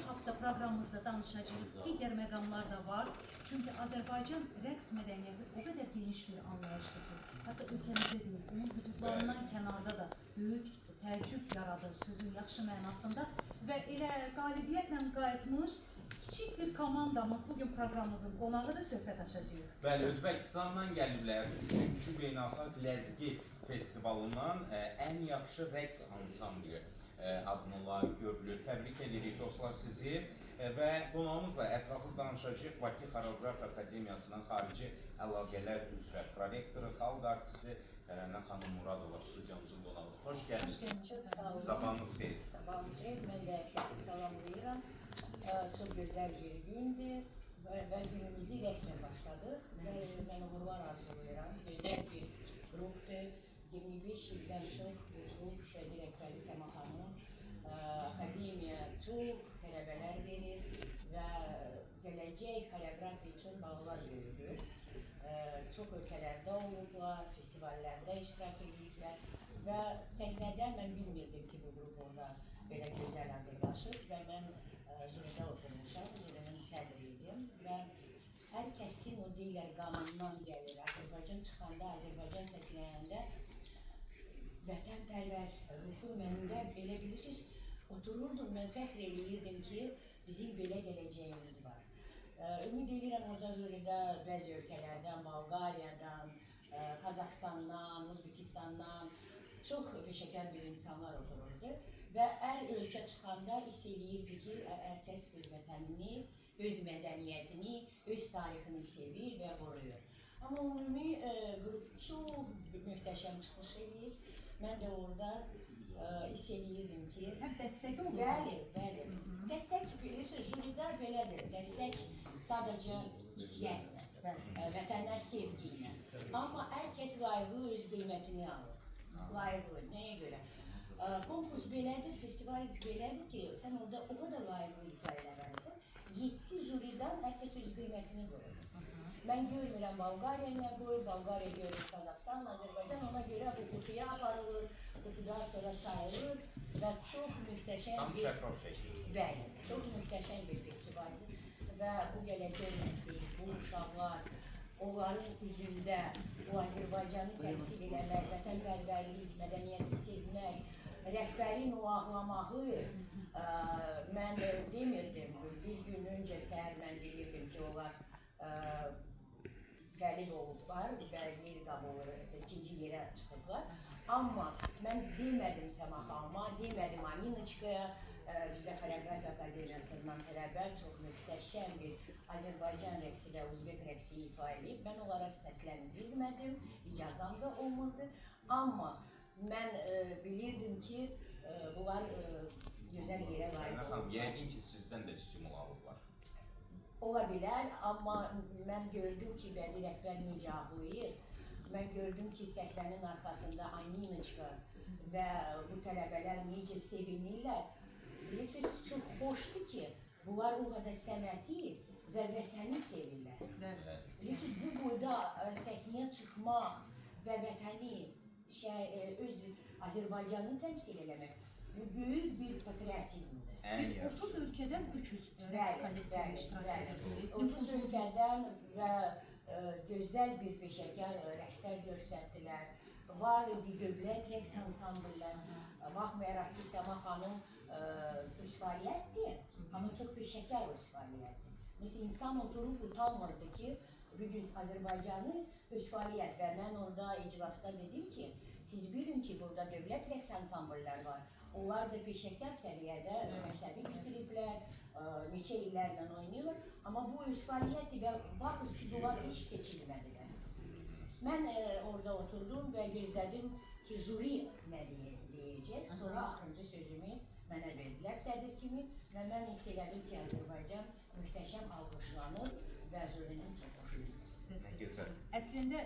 hafta proqramımızda danışacağıq. Digər məqamlar da var. Çünki Azərbaycan rəqs mədəniyyəti o qədər geniş bir anlayışdır ki, hətta ölkəmizdə deyil, onun hüdudlarından kənarda da böyük təəccüb yaradır sözün yaxşı mənasında və elə qalibiyyətlə qayıtmış kiçik bir komandamız bugün proqramımızın qonağıdır, söhbət açacağıq. Bəli, Özbəkistandan gəliblər. 3-cü beynəlxalq ləzgi festivalından ən yaxşı rəqs ansambli adını layiq görülür. Təbrik edirik dostlar sizi və qonağımızla ətraflı danışacağıq. Bakı Xoreoqrafiya Akademiyasının xarici əlaqələr üzrə prorektoru, xalq artisti Tərənnə xanım Muradova studiyamızın qonağıdır. Xoş gəldiniz. Sabahınız xeyir. Sabahınız xeyir. Mən də herkesi salamlayıram. Çox gözəl bir gündür və günümüzü rəsmə başladıq. Mən uğurlar arzulayıram. Gözəl bir qrupdur. 25 ildən çox bu qrup direktörü Səma xanım akademiya çox tələbələr verir və gələcək xoreografiya üçün bağlar böyüdür. Çox ölkələrdə olublar, festivallərdə iştirak ediblər və səhnədə mən bilmirdim ki, bu qrup orada belə gözəl hazırlaşır və mən jüridə oturmuşam, jürinin sədriydim və hər kəsin o deyilər qanundan gəlir. Azərbaycan çıxanda, Azərbaycan səsləyəndə vətənpərvər ruhu məndə belə bilirsiniz, otururdum, mən fəxr edirdim ki, bizim belə gələcəyimiz var. Ümid edirəm orada jüridə bəzi ölkələrdən, Bolqariyadan, Qazaxıstandan, Özbekistandan çox peşəkar bir insanlar otururdu və hər ölkə çıxanda hiss edirdi ki, hər kəs öz vətənini, öz mədəniyyətini, öz tarixini sevir və qoruyur. Amma ümumi qrup çox möhtəşəm çıxış edir. Mən də orada hiss edirdim ki... Həm dəstək olur. Bəli. Dəstək bilirsiniz, jüridə belədir. Dəstək sadəcə istəyənlə, vətənə sevgi ilə. Amma hər kəs layıqlı öz qiymətini alır. Layıqlı, nəyə görə? Konkurs belədir, festival belədir ki, sən orada o qədər layıqlı ifa eləməlisin. 7 jüridən hər kəs öz qiymətini qoyur. Mən görmürəm Bolqariya nə qoyur, Bolqariya görür Qazaxıstan, Azərbaycan, ona görə bu qutuya aparılır, qutudan sonra sayılır və çox mühtəşəm Tam şəffaf şəkil. Bəli, çox mühtəşəm bir festivaldir və bu gələcək nəsil, bu uşaqlar, onların üzündə bu Azərbaycanı təmsil eləmək, vətənpərvərlik, mədəniyyəti sevmək, rəhbərin o ağlamağı mən demirdim. Bir gün öncə səhər mən bilirdim ki, onlar gəlib olublar, bir qabulu ikinci yerə çıxıblar. Amma mən demədim Səma xanıma, demədim Aminaçkaya, bizdə Xoreoqrafiya Akademiyasından tələbə çox möhtəşəm bir Azərbaycan rəqsi və Uzbek rəqsi ifa edib. Mən onlara səsləndirmədim, icazam da olmadı. Amma mən bilirdim ki, bunlar gözəl yerə layiq olublar. Yəqin ki, sizdən də stimul alırlar. Ola bilər, amma mən gördüm ki, bəli rəhbər necə ağlayır. Mən gördüm ki, səhnənin arxasında Aminaçka və bu tələbələr necə sevinirlər. Bilirsiniz, çox xoşdur ki, bunlar o qədər sənəti və vətəni sevirlər. Bilirsiniz, bu boyda səhnəyə çıxmaq və vətəni, öz Azərbaycanı təmsil eləmək, bu böyük bir patriotizmdir. 30 ölkədən 300 rəqs kollektivi iştirak edir. 30 ölkədən və gözəl bir peşəkar rəqslər göstərdilər. Var idi dövlət rəqs ansambllər. Baxmayaraq ki, Səma xanım öz fəaliyyətdir, amma çox peşəkar öz fəaliyyətdir. Mesela insan oturub utanmırdı ki, bugün Azərbaycanı öz fəaliyyət və mən orada iclasda dedim ki, siz bilin ki, burada dövlət rəqs ansambllər var. Onlar da peşəkar səviyyədə məktəbi bitiriblər, neçə illərlə oynayırlar. Amma bu öz fəaliyyətdir və baxız ki, bunlar heç seçilmədilər. Mən orada oturdum və gözlədim ki, jüri nə deyəcək. Sonra axırıncı sözümü mənə verdilər sədr kimi və mən hiss elədim ki, Azərbaycan mühtəşəm alqışlanır və jürinin çox xoşudur. Əslində,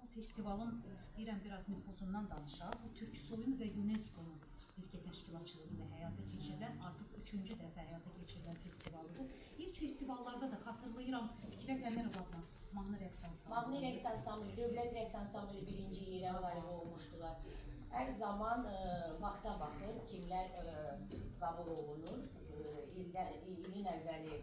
bu festivalın istəyirəm biraz nüfuzundan danışaq. Bu Türk Soyun və UNESCO-nun birgə təşkilatçılığı ilə həyata keçirilən, artıq 3-cü dəfə həyata keçirilən festivalıdır. İlk festivallarda da xatırlayıram, Fikrə Qəmərov adına Mahnı Rəqs Ansamblı. Mahnı Rəqs Ansamblı, Dövlət Rəqs Ansamblı birinci yerə layiq olmuşdular. Hər zaman vaxta baxır, kimlər qəbul olunur ilin əvvəli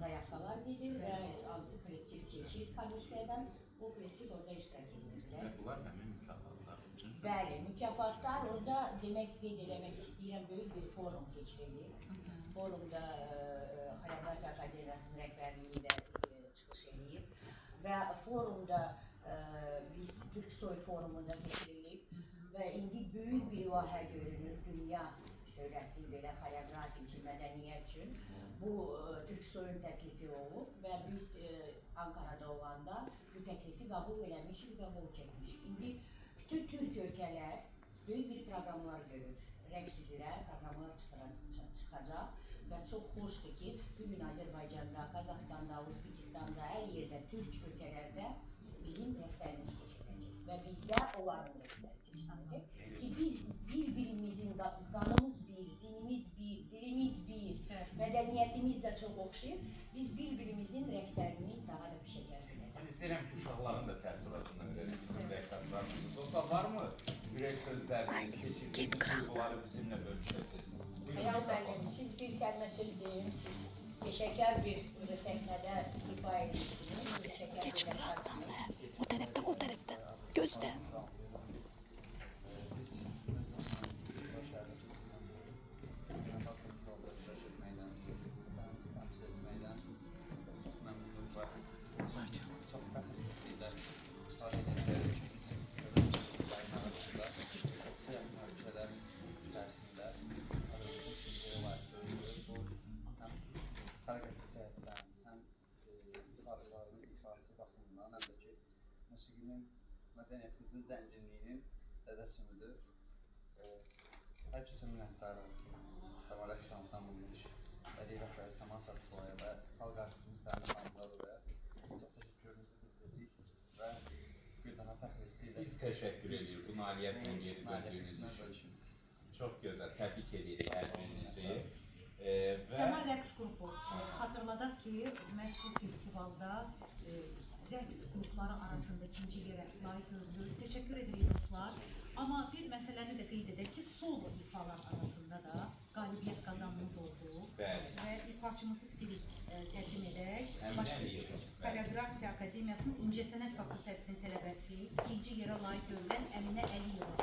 zayafkalar gedir və hansı kollektiv keçir komissiyadan, o kollektiv orada iştirak edirlər. Bunlar həmin mükafatlar. Bəli, mükafatlar orada demək qeyd eləmək istəyirəm, böyük bir forum keçirilir. Forumda Xoreografiya Akademiyasının rəhbərliyi ilə çıxış edib və forumda biz Türksoy forumunda keçirilib və indi böyük bir vahə görünür dünya şöhrətli belə xoreografiya üçün, mədəniyyət üçün. Bu Türksoyun təklifi olub və biz Ankara'da olanda bu təklifi qəbul eləmişik və bol çəkmişik. İndi bütün Türk ölkələr böyük bir proqramlar görür. Rəqs üzrə proqramlar çıxacaq və çox xoşdur ki, bugün Azərbaycanda, Qazaxstanda, Uzbekistanda, hər yerdə, Türk ölkələrdə bizim rəqslərimiz keçiriləcək və bizdə onların rəqsləri keçiriləcək. Ki biz bir-birimizin qanımız bir, dinimiz bir, dilimiz bir, mədəniyyətimiz də çox oxşayır. Biz bir-birimizin rəqslərini daha da pişəkər edək. Mən istəyirəm ki, uşaqların da təəssüratını verin bizim rəqqaslarımızın. Dostlar, varmı ürək sözləriniz, keçirdiyiniz duyğuları bizimlə bölüşəsiniz? Xəyal müəllim, siz bir kəlmə söz deyin, siz peşəkar bir səhnədə ifa edirsiniz, peşəkar bir rəqqasınız. O tərəfdə, gözdə. Musiqinin, mədəniyyətimizin zənginliyinin dədəsimidir. Hər kəsə minnətdarım. Səma rəqs ansamblının bədii rəhbəri Səma Çapıqovaya və xalq artistimiz Səmin Xanımlara çox təşəkkürümüzü bildirdik və bir daha fəxr hissi ilə Biz təşəkkür edirik bu nailiyyətlə geri döndüyünüz üçün. Çox gözəl, təbrik edirik hər birinizi. Səma rəqs qrupu. Xatırladaq ki, məhz bu festivalda rəqs qrupları arasında ikinci yerə layiq görülür. Təşəkkür edirik dostlar. Amma bir məsələni də qeyd edək ki, solo ifalar arasında da qalibiyyət qazanımız oldu. Bəli. Və ifaçımızı istəyirik təqdim edək. Əminəm. Xoreografiya Akademiyasının İncəsənət Fakültəsinin tələbəsi, ikinci yerə layiq görülən Əminə Əliyeva.